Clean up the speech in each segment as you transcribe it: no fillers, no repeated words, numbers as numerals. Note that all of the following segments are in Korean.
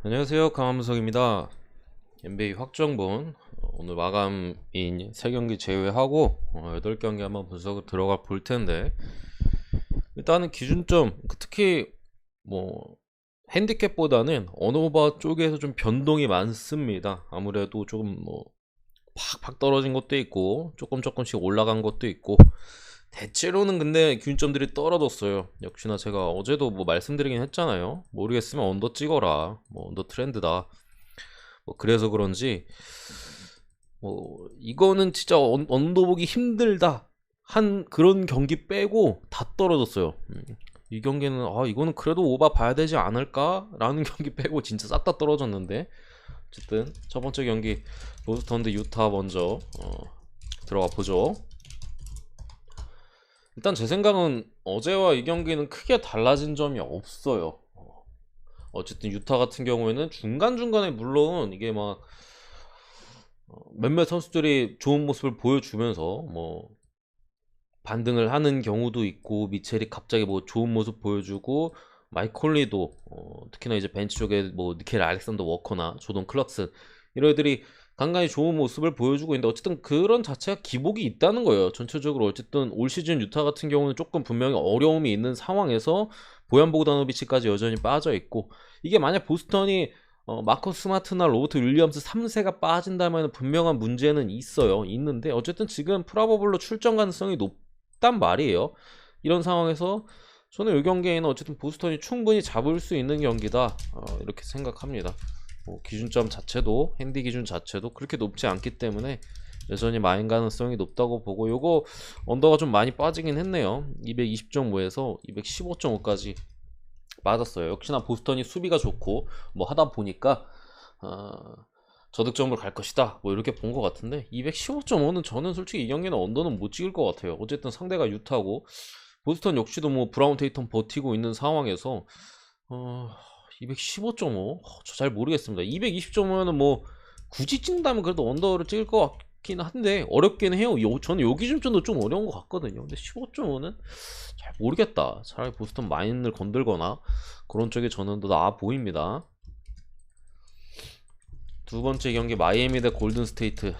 안녕하세요, 강함석입니다. NBA 확정본 오늘 마감인 3경기 제외하고 8경기 한번 분석을 들어가 볼 텐데, 일단은 기준점, 특히 뭐 핸디캡보다는 언오버 쪽에서 좀 변동이 많습니다. 아무래도 조금 뭐 팍팍 떨어진 것도 있고 조금씩 올라간 것도 있고, 대체로는 근데 기준점들이 떨어졌어요. 역시나 제가 어제도 뭐 말씀드리긴 했잖아요. 모르겠으면 언더 찍어라, 뭐 언더 트렌드다, 뭐 그래서 그런지 뭐 이거는 진짜 언더 보기 힘들다 한 그런 경기 빼고 다 떨어졌어요. 이 경기는 이거는 그래도 오바 봐야 되지 않을까 라는 경기 빼고 진짜 싹 다 떨어졌는데, 어쨌든 첫 번째 경기 보스턴 대 유타 먼저 들어가 보죠. 일단 제 생각은 어제와 이 경기는 크게 달라진 점이 없어요. 어쨌든 유타 같은 경우에는 중간중간에 물론 이게 막 몇몇 선수들이 좋은 모습을 보여주면서 뭐 반등을 하는 경우도 있고, 미첼이 갑자기 뭐 좋은 모습 보여주고, 마이콜리도 특히나 이제 벤치 쪽에 뭐 니켈 알렉산더 워커나 조던 클락슨 이런 애들이 간간히 좋은 모습을 보여주고 있는데, 어쨌든 그런 자체가 기복이 있다는 거예요. 전체적으로 어쨌든 올 시즌 유타 같은 경우는 조금 분명히 어려움이 있는 상황에서 보얀 보그다노비치까지 여전히 빠져 있고, 이게 만약 보스턴이 마커스 스마트나 로버트 윌리엄스 3세가 빠진다면 분명한 문제는 있는데, 어쨌든 지금 프라버블로 출전 가능성이 높단 말이에요. 이런 상황에서 저는 이 경기에는 어쨌든 보스턴이 충분히 잡을 수 있는 경기다, 이렇게 생각합니다. 기준점 자체도, 핸디 기준 자체도 그렇게 높지 않기 때문에 여전히 마인 가능성이 높다고 보고, 요거 언더가 좀 많이 빠지긴 했네요. 220.5에서 215.5까지 맞았어요. 역시나 보스턴이 수비가 좋고 뭐 하다 보니까 저득점으로 갈 것이다, 뭐 이렇게 본 것 같은데, 215.5는 저는 솔직히 이 경기는 언더는 못 찍을 것 같아요. 어쨌든 상대가 유타고 보스턴 역시도 뭐 브라운 테이텀 버티고 있는 상황에서 215.5? 저 잘 모르겠습니다. 220.5면은 뭐 굳이 찍는다면 그래도 언더를 찍을 것 같긴 한데 어렵긴 해요. 저는 요 기준점도 좀 어려운 것 같거든요. 근데 15.5는 잘 모르겠다. 차라리 보스턴 마인을 건들거나 그런 쪽이 저는 더 나아 보입니다. 두 번째 경기 마이애미 대 골든 스테이트.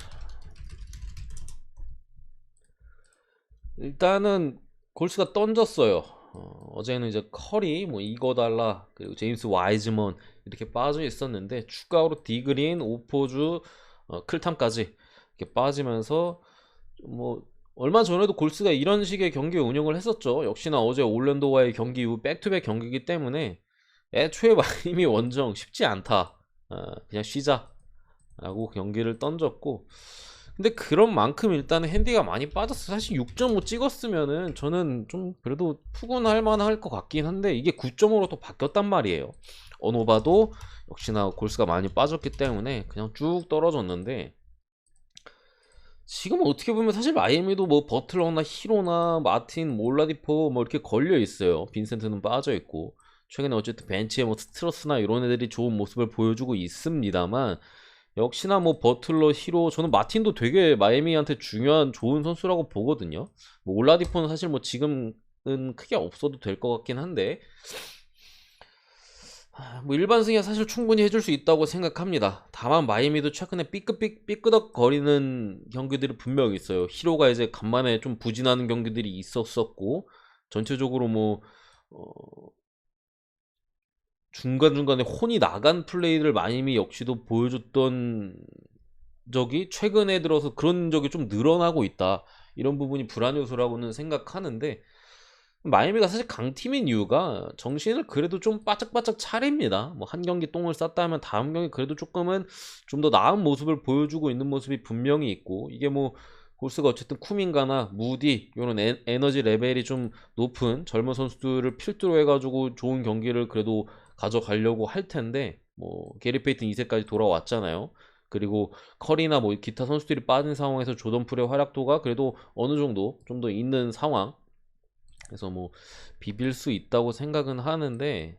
일단은 골스가 던졌어요. 어제는 이제 커리, 뭐 이거달라, 그리고 제임스 와이즈먼 이렇게 빠져 있었는데, 추가로 디그린, 오포주, 클탐까지 이렇게 빠지면서 뭐 얼마 전에도 골스가 이런 식의 경기 운영을 했었죠. 역시나 어제 올랜도와의 경기 이후 백투백 경기이기 때문에 애초에 마이미 원정 쉽지 않다, 그냥 쉬자라고 경기를 던졌고, 근데 그런 만큼 일단은 핸디가 많이 빠졌어. 사실 6.5 찍었으면은 저는 좀 그래도 푸근할 만할 것 같긴 한데, 이게 9.5로 또 바뀌었단 말이에요. 어노바도 역시나 골스가 많이 빠졌기 때문에 그냥 쭉 떨어졌는데, 지금 어떻게 보면 사실 마이애미도 뭐 버틀러나 히로나 마틴 몰라디포 뭐 이렇게 걸려 있어요. 빈센트는 빠져 있고, 최근에 어쨌든 벤치에 뭐 스트러스나 이런 애들이 좋은 모습을 보여주고 있습니다만, 역시나 뭐 버틀러, 히로, 저는 마틴도 되게 마이애미한테 중요한 좋은 선수라고 보거든요. 뭐 올라디포는 사실 뭐 지금은 크게 없어도 될 것 같긴 한데, 뭐 일반 승이야 사실 충분히 해줄 수 있다고 생각합니다. 다만 마이애미도 최근에 삐끄덕 거리는 경기들이 분명히 있어요. 히로가 이제 간만에 좀 부진하는 경기들이 있었었고, 전체적으로 뭐 중간중간에 혼이 나간 플레이를 마이애미 역시도 보여줬던 적이 최근에 들어서 그런 적이 좀 늘어나고 있다, 이런 부분이 불안 요소라고는 생각하는데, 마이애미가 사실 강팀인 이유가 정신을 그래도 좀 바짝바짝 차립니다. 뭐 한 경기 똥을 쌌다 하면 다음 경기 그래도 조금은 좀 더 나은 모습을 보여주고 있는 모습이 분명히 있고, 이게 뭐 골스가 어쨌든 쿠민가나 무디 이런 에너지 레벨이 좀 높은 젊은 선수들을 필두로 해가지고 좋은 경기를 그래도 가져가려고 할 텐데, 뭐 게리 페이튼 2세까지 돌아왔잖아요. 그리고 커리나 뭐 기타 선수들이 빠진 상황에서 조던 풀의 활약도가 그래도 어느 정도 좀 더 있는 상황, 그래서 뭐 비빌 수 있다고 생각은 하는데,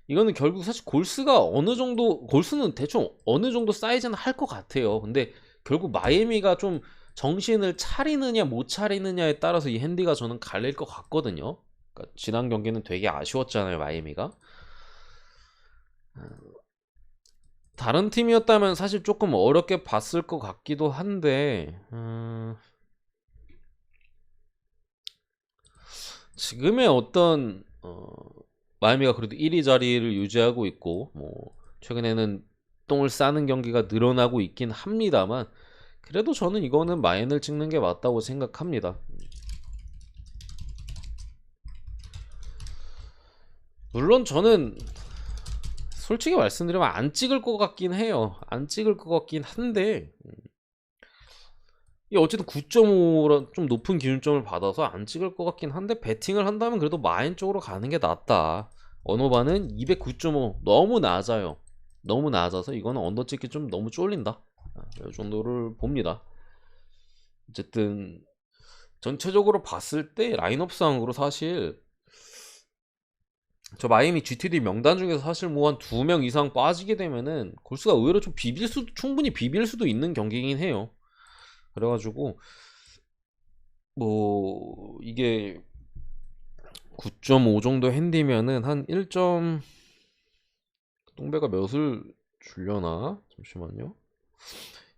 이거는 결국 사실 골스가 어느 정도, 골스는 대충 어느 정도 사이즈는 할 것 같아요. 근데 결국 마이애미가 좀 정신을 차리느냐 못 차리느냐에 따라서 이 핸디가 저는 갈릴 것 같거든요. 그러니까 지난 경기는 되게 아쉬웠잖아요, 마이애미가. 다른 팀이었다면 사실 조금 어렵게 봤을 것 같기도 한데 지금의 어떤 마이애미가 그래도 1위 자리를 유지하고 있고 뭐 최근에는 똥을 싸는 경기가 늘어나고 있긴 합니다만 그래도 저는 이거는 마인을 찍는 게 맞다고 생각합니다. 물론 저는 솔직히 말씀드리면 안 찍을 것 같긴 해요. 안 찍을 것 같긴 한데 이 어쨌든 9.5라 좀 높은 기준점을 받아서 안 찍을 것 같긴 한데 베팅을 한다면 그래도 마인 쪽으로 가는 게 낫다. 언어바는 209.5 너무 낮아요. 너무 낮아서 이거는 언더 찍기 좀 너무 쫄린다. 이 정도를 봅니다. 어쨌든 전체적으로 봤을 때 라인업상으로 사실 저 마이애미 GTD 명단 중에서 사실 뭐 한 2명 이상 빠지게 되면은 골스가 의외로 좀 충분히 비빌 수도 있는 경기이긴 해요. 그래가지고 뭐 이게 9.5 정도 핸디면은 한 1점 똥배가 몇을 주려나? 잠시만요.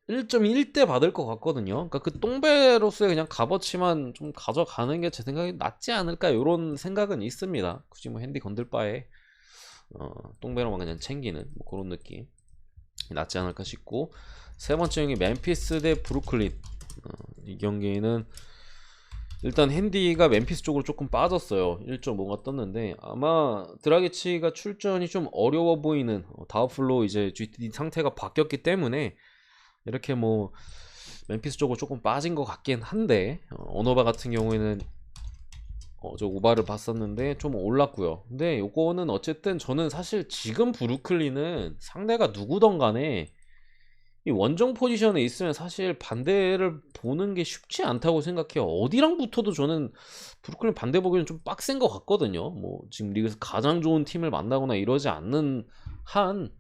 1.1대 받을 것 같거든요. 그러니까 그 똥배로서의 그냥 값어치만 좀 가져가는 게 제 생각에 낫지 않을까 이런 생각은 있습니다. 굳이 뭐 핸디 건들 바에 똥배로만 그냥 챙기는 뭐 그런 느낌 낫지 않을까 싶고 세 번째 경기 멤피스 대 브루클린 이 경기는 일단 핸디가 멤피스 쪽으로 조금 빠졌어요. 1.5가 떴는데 아마 드라기치가 출전이 좀 어려워 보이는 다우플로 이제 GTD 상태가 바뀌었기 때문에 이렇게 뭐 멤피스 쪽으로 조금 빠진 것 같긴 한데 언어바 같은 경우에는 저 오바를 봤었는데 좀 올랐고요. 근데 요거는 어쨌든 저는 사실 지금 브루클린은 상대가 누구던 간에 이 원정 포지션에 있으면 사실 반대를 보는 게 쉽지 않다고 생각해요. 어디랑 붙어도 저는 브루클린 반대 보기는 좀 빡센 것 같거든요. 뭐 지금 리그에서 가장 좋은 팀을 만나거나 이러지 않는 한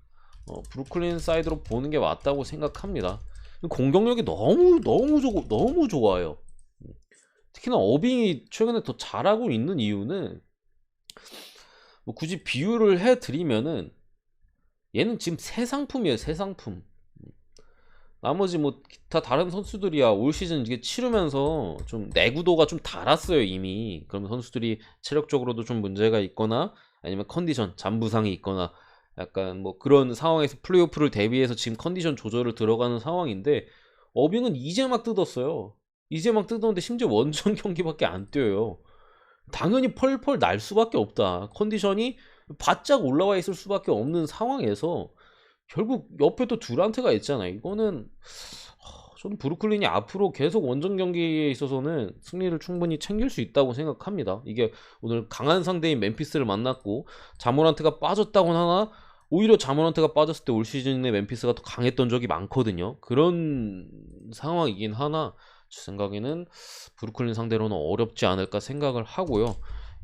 브루클린 사이드로 보는 게 맞다고 생각합니다. 공격력이 너무 좋아요. 특히나 어빙이 최근에 더 잘하고 있는 이유는 뭐 굳이 비유를 해드리면은 얘는 지금 새 상품이에요. 새 상품. 나머지 뭐 기타 다른 선수들이야 올 시즌 이게 치르면서 좀 내구도가 좀 달았어요 이미. 그러면 선수들이 체력적으로도 좀 문제가 있거나 아니면 컨디션 잠부상이 있거나 약간 뭐 그런 상황에서 플레이오프를 대비해서 지금 컨디션 조절을 들어가는 상황인데 어빙은 이제 막 뜯었어요. 이제 막 뜯었는데 심지어 원정 경기밖에 안 뛰어요. 당연히 펄펄 날 수밖에 없다. 컨디션이 바짝 올라와 있을 수밖에 없는 상황에서 결국 옆에 또 듀란트가 있잖아요. 이거는 저는 브루클린이 앞으로 계속 원정 경기에 있어서는 승리를 충분히 챙길 수 있다고 생각합니다. 이게 오늘 강한 상대인 멤피스를 만났고 자모란트가 빠졌다고는 하나 오히려 자모란트가 빠졌을 때 올 시즌에 멤피스가 더 강했던 적이 많거든요. 그런 상황이긴 하나 제 생각에는 브루클린 상대로는 어렵지 않을까 생각을 하고요.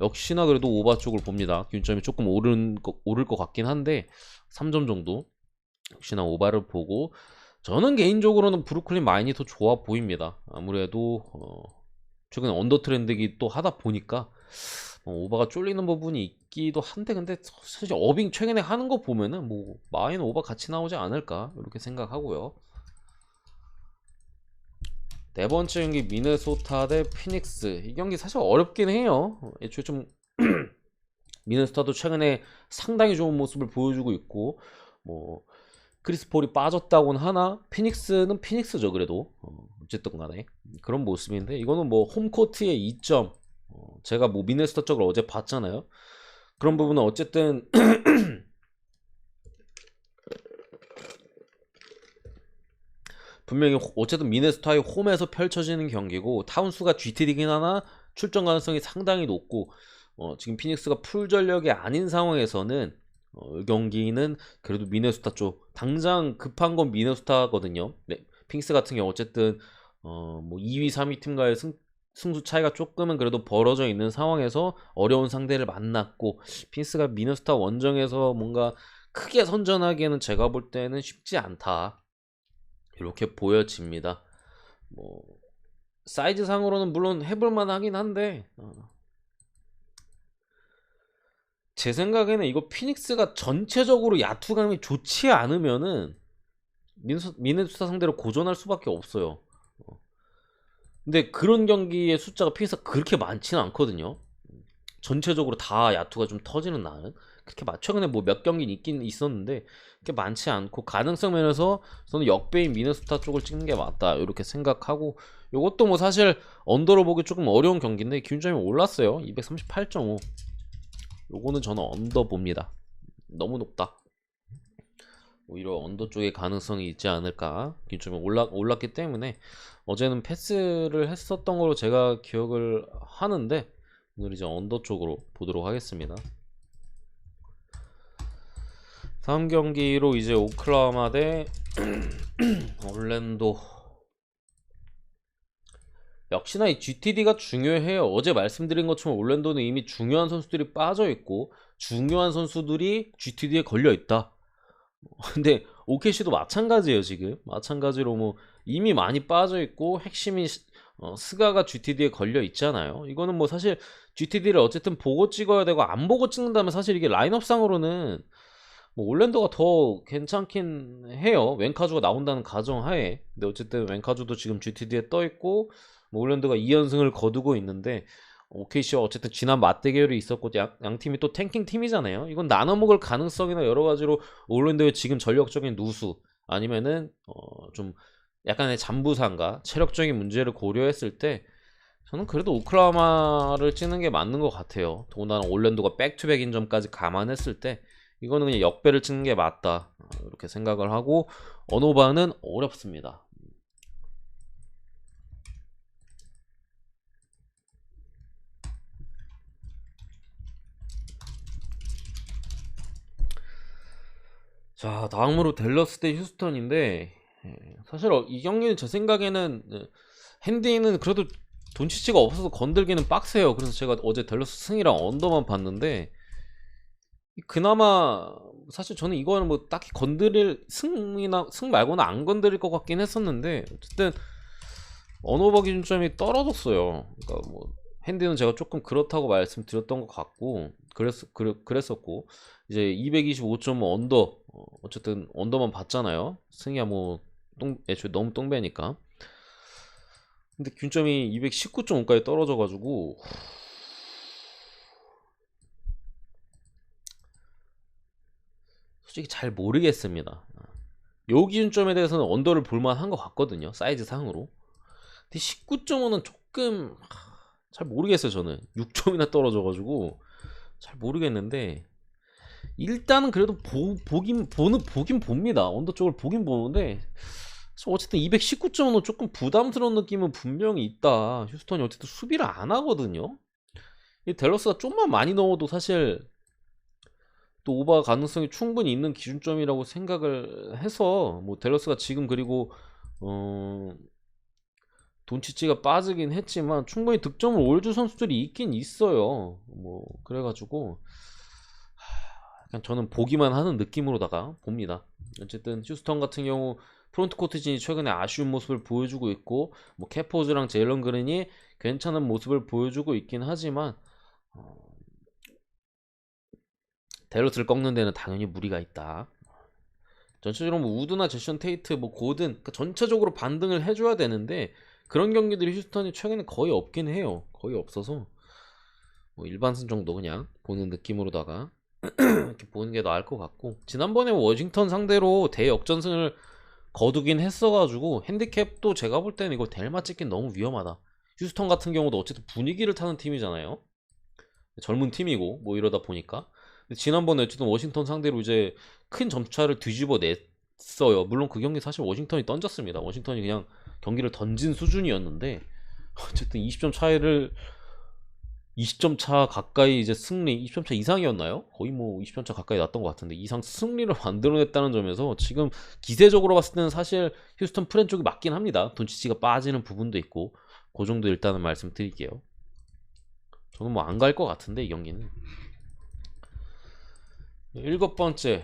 역시나 그래도 오바 쪽을 봅니다. 기준점이 조금 오를 것 같긴 한데 3점 정도 역시나 오바를 보고 저는 개인적으로는 브루클린 마인이 더 좋아 보입니다. 아무래도 최근에 언더 트렌드기 또 하다 보니까 오바가 쫄리는 부분이 있기도 한데 근데 사실 어빙 최근에 하는 거 보면은 뭐 마인 오바 같이 나오지 않을까 이렇게 생각하고요. 네 번째 경기 미네소타 대 피닉스 이 경기 사실 어렵긴 해요. 애초에 좀 미네소타도 최근에 상당히 좋은 모습을 보여주고 있고 뭐 크리스 폴이 빠졌다고는 하나 피닉스는 피닉스죠. 그래도 어쨌든 간에 그런 모습인데 이거는 뭐 홈코트의 2점 제가 뭐 미네소타 쪽을 어제 봤잖아요. 그런 부분은 어쨌든 분명히 어쨌든 미네소타의 홈에서 펼쳐지는 경기고 타운스가 GTD긴 하나 출전 가능성이 상당히 높고 지금 피닉스가 풀 전력이 아닌 상황에서는 경기는 그래도 미네소타 쪽 당장 급한 건 미네소타거든요. 네, 핑스 같은 경우 어쨌든 뭐 2위 3위 팀과의 승수 차이가 조금은 그래도 벌어져 있는 상황에서 어려운 상대를 만났고 핑스가 미네소타 원정에서 뭔가 크게 선전하기에는 제가 볼 때는 쉽지 않다 이렇게 보여집니다. 뭐 사이즈 상으로는 물론 해볼만 하긴 한데 제 생각에는 이거 피닉스가 전체적으로 야투감이 좋지 않으면은 미네소타 상대로 고전할 수밖에 없어요. 근데 그런 경기의 숫자가 피닉스가 그렇게 많지는 않거든요. 전체적으로 다 야투가 좀 터지는 날은 그렇게 최근에 뭐 몇 경기는 있긴 있었는데 그렇게 많지 않고, 가능성 면에서 저는 역배인 미네소타 쪽을 찍는 게 맞다 이렇게 생각하고, 요것도 뭐 사실 언더로 보기 조금 어려운 경기인데 기준점이 올랐어요. 238.5. 요거는 저는 언더 봅니다. 너무 높다. 오히려 언더 쪽에 가능성이 있지 않을까. 기준점이 올랐기 때문에 어제는 패스를 했었던 걸로 제가 기억을 하는데, 오늘 이제 언더 쪽으로 보도록 하겠습니다. 다음 경기로 이제 오클라호마 대 올랜도. 역시나 이 GTD가 중요해요. 어제 말씀드린 것처럼 올랜도는 이미 중요한 선수들이 빠져있고 중요한 선수들이 GTD에 걸려있다. 근데 OKC도 마찬가지예요. 지금 마찬가지로 뭐 이미 많이 빠져있고 핵심이 스가가 GTD에 걸려있잖아요. 이거는 뭐 사실 GTD를 어쨌든 보고 찍어야 되고, 안 보고 찍는다면 사실 이게 라인업상으로는 뭐 올랜도가 더 괜찮긴 해요. 웬카주가 나온다는 가정하에. 근데 어쨌든 웬카주도 지금 GTD에 떠있고 뭐 올랜도가 2연승을 거두고 있는데, OKC와 어쨌든 지난 맞대결이 있었고 양 팀이 또 탱킹 팀이잖아요. 이건 나눠 먹을 가능성이나 여러 가지로 올랜도의 지금 전력적인 누수 아니면은 좀 약간의 잠부상과 체력적인 문제를 고려했을 때 저는 그래도 오클라호마를 찍는 게 맞는 것 같아요. 더군다나 올랜도가 백투백인 점까지 감안했을 때 이거는 그냥 역배를 찍는 게 맞다 이렇게 생각을 하고, 언오바는 어렵습니다. 자, 다음으로 댈러스 대 휴스턴인데, 사실 이 경기는 제 생각에는 핸디는 그래도 돈치치가 없어서 건들기는 빡세요. 그래서 제가 어제 댈러스 승이랑 언더만 봤는데, 그나마 사실 저는 이거는 뭐 딱히 건드릴 승 말고는 안 건드릴 것 같긴 했었는데, 어쨌든 언오버 기준점이 떨어졌어요. 그러니까 뭐 핸디는 제가 조금 그렇다고 말씀드렸던 것 같고 그랬었고, 이제 225.5 언더, 어쨌든 언더만 봤잖아요. 승이야 뭐 애초에 너무 똥배니까. 근데 균점이 219.5까지 떨어져가지고 솔직히 잘 모르겠습니다. 요 기준점에 대해서는 언더를 볼만한 것 같거든요, 사이즈 상으로. 근데 19.5는 조금 잘 모르겠어요. 저는 6점이나 떨어져가지고 잘 모르겠는데, 일단은 그래도 보긴 봅니다. 언더 쪽을 보긴 보는데, 어쨌든 219.5는 조금 부담스러운 느낌은 분명히 있다. 휴스턴이 어쨌든 수비를 안 하거든요. 이 댈러스가 좀만 많이 넣어도 사실 또 오버 가능성이 충분히 있는 기준점이라고 생각을 해서, 뭐 댈러스가 지금 그리고 돈치치가 빠지긴 했지만 충분히 득점을 올줄 선수들이 있긴 있어요. 뭐 그래가지고 그냥 저는 보기만 하는 느낌으로다가 봅니다. 어쨌든 휴스턴 같은 경우 프론트코트진이 최근에 아쉬운 모습을 보여주고 있고, 뭐 캐포즈랑 제일런 그린이 괜찮은 모습을 보여주고 있긴 하지만 댈러스를 꺾는 데는 당연히 무리가 있다. 전체적으로 뭐 우드나 제션 테이트, 뭐 고든, 그러니까 전체적으로 반등을 해줘야 되는데 그런 경기들이 휴스턴이 최근에 거의 없긴 해요. 거의 없어서 뭐 일반승 정도 그냥 보는 느낌으로다가 이렇게 보는 게 나을 것 같고, 지난번에 워싱턴 상대로 대역전승을 거두긴 했어가지고 핸디캡도 제가 볼 때는 이거 델마 찍긴 너무 위험하다. 휴스턴 같은 경우도 어쨌든 분위기를 타는 팀이잖아요. 젊은 팀이고 뭐 이러다 보니까. 지난번에 어쨌든 워싱턴 상대로 이제 큰 점차를 뒤집어 냈어요. 물론 그 경기 사실 워싱턴이 던졌습니다. 워싱턴이 그냥 경기를 던진 수준이었는데 어쨌든 20점 차 가까이 이제 승리, 20점 차 이상이었나요? 거의 뭐 20점 차 가까이 났던 것 같은데 이상 승리를 만들어냈다는 점에서 지금 기세적으로 봤을 때는 사실 휴스턴 프랜 쪽이 맞긴 합니다. 돈치치가 빠지는 부분도 있고 그 정도 일단은 말씀드릴게요. 저는 뭐 안 갈 것 같은데 이 경기는. 일곱 번째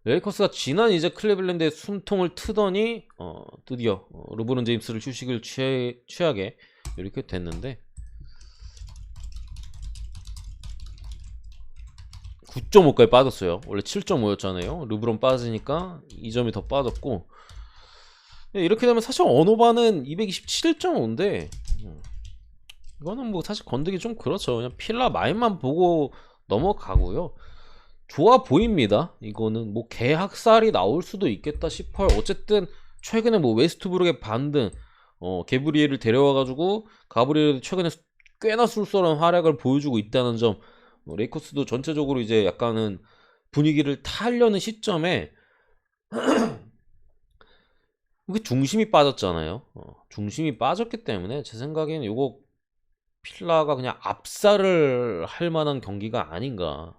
레이커스가 지난 이제 클리블랜드의 숨통을 트더니 드디어 르브론 제임스를 휴식을 취하게 이렇게 됐는데 9.5까지 빠졌어요. 원래 7.5였잖아요. 르브론 빠지니까 2점이 더 빠졌고, 이렇게 되면 사실 언어바는 227.5인데 이거는 뭐 사실 건드기 좀 그렇죠. 그냥 필라 마인만 보고 넘어가고요. 좋아 보입니다. 이거는 뭐 개학살이 나올 수도 있겠다 싶어요. 어쨌든 최근에 뭐 웨스트브룩의 반등, 게브리엘을 데려와가지고 가브리엘이 최근에 꽤나 쏠쏠한 활약을 보여주고 있다는 점, 레이커스도 전체적으로 이제 약간은 분위기를 타려는 시점에 그게 중심이 빠졌잖아요. 중심이 빠졌기 때문에 제 생각에는 요거 필라가 그냥 압살을 할 만한 경기가 아닌가.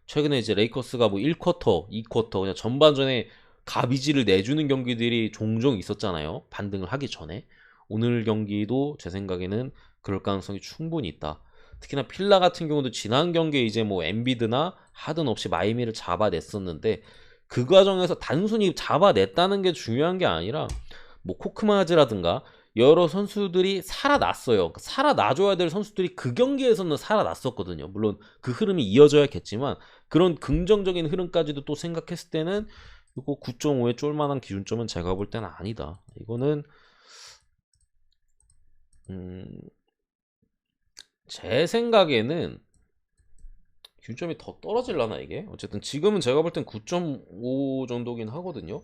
최근에 이제 레이커스가 뭐 1쿼터, 2쿼터 그냥 전반전에 가비지를 내주는 경기들이 종종 있었잖아요. 반등을 하기 전에. 오늘 경기도 제 생각에는 그럴 가능성이 충분히 있다. 특히나 필라 같은 경우도 지난 경기에 이제 뭐 엔비드나 하든 없이 마이미를 잡아냈었는데 그 과정에서 단순히 잡아냈다는 게 중요한 게 아니라 뭐 코크마즈라든가 여러 선수들이 살아났어요. 살아나줘야 될 선수들이 그 경기에서는 살아났었거든요. 물론 그 흐름이 이어져야겠지만 그런 긍정적인 흐름까지도 또 생각했을 때는 이거 9.5에 쫄만한 기준점은 제가 볼 때는 아니다. 이거는 제 생각에는 기준점이 더 떨어질라나 이게? 어쨌든 지금은 제가 볼 땐 9.5 정도긴 하거든요.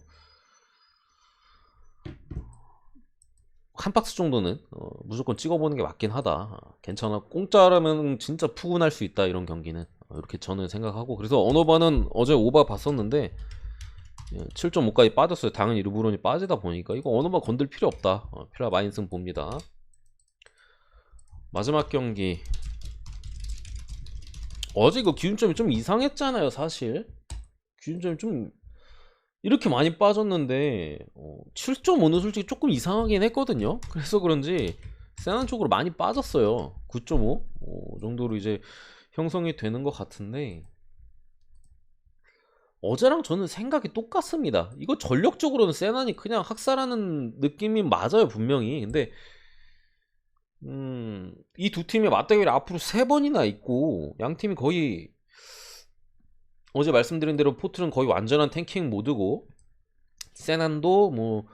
한 박스 정도는 무조건 찍어보는 게 맞긴 하다. 괜찮아. 공짜라면 진짜 푸근할 수 있다. 이런 경기는 이렇게 저는 생각하고, 그래서 언어바는 어제 오바 봤었는데 7.5까지 빠졌어요. 당연히 르브론이 빠지다 보니까 이거 언어바 건들 필요 없다. 필라 마인승 봅니다. 마지막 경기 어제 이거 기준점이 좀 이상했잖아요. 사실 기준점이 좀 이렇게 많이 빠졌는데 7.5는 솔직히 조금 이상하긴 했거든요. 그래서 그런지 세난 쪽으로 많이 빠졌어요. 9.5 정도로 이제 형성이 되는 것 같은데, 어제랑 저는 생각이 똑같습니다. 이거 전력적으로는 세난이 그냥 학살하는 느낌이 맞아요, 분명히. 근데 이 두 팀의 맞대결이 앞으로 3번이나 있고 양 팀이 거의 어제 말씀드린 대로 포트는 거의 완전한 탱킹 모드고, 세난도 뭐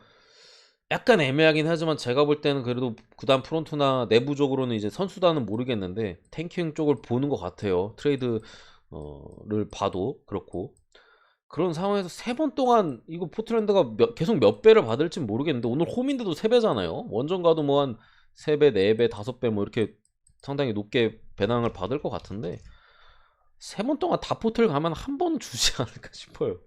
약간 애매하긴 하지만 제가 볼 때는 그래도 구단 프론트나 내부적으로는 이제 선수단은 모르겠는데 탱킹 쪽을 보는 것 같아요. 트레이드를 봐도 그렇고. 그런 상황에서 3번 동안 이거 포트랜드가 계속 몇 배를 받을지 모르겠는데 오늘 홈인데도 3배잖아요. 원정 가도 뭐 한 3배, 4배, 5배 뭐 이렇게 상당히 높게 배당을 받을 것 같은데 3번 동안 다 포트를 가면 한 번은 주지 않을까 싶어요.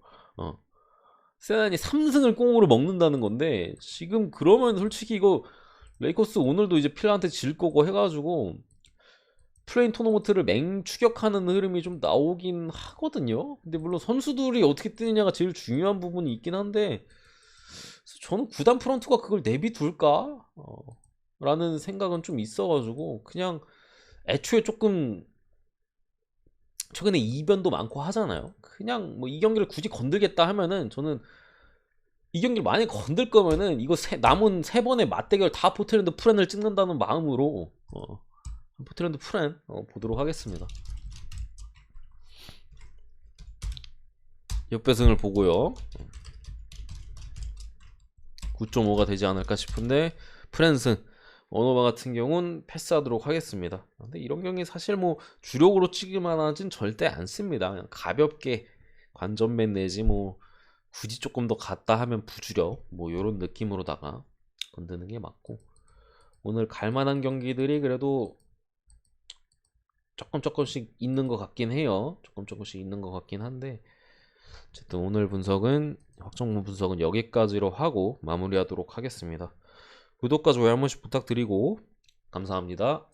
세난이 3승을 꽁으로 먹는다는 건데 지금 그러면 솔직히 이거 레이커스 오늘도 이제 필라한테 질 거고 해가지고 플레인 토너먼트를 맹추격하는 흐름이 좀 나오긴 하거든요. 근데 물론 선수들이 어떻게 뜨느냐가 제일 중요한 부분이 있긴 한데 저는 구단 프런트가 그걸 내비둘까? 라는 생각은 좀 있어가지고 그냥 애초에 조금 최근에 이변도 많고 하잖아요. 그냥 뭐 이 경기를 굳이 건들겠다 하면은 저는 이 경기를 만약에 건들 거면은 이거 남은 3번의 맞대결 다 포트랜드 프렌을 찍는다는 마음으로 포트랜드 프렌 보도록 하겠습니다. 역배승을 보고요. 9.5가 되지 않을까 싶은데 프렌승 언어바 같은 경우는 패스하도록 하겠습니다. 근데 이런 경기 사실 뭐 주력으로 찍을만 하진 절대 않습니다. 그냥 가볍게 관전맨 내지 뭐 굳이 조금 더 갔다 하면 부주력 뭐 이런 느낌으로다가 건드는 게 맞고, 오늘 갈만한 경기들이 그래도 조금씩 있는 것 같긴 해요. 조금씩 있는 것 같긴 한데 어쨌든 오늘 분석은 확정 분석은 여기까지로 하고 마무리하도록 하겠습니다. 구독과 좋아요 한 번씩 부탁드리고 감사합니다.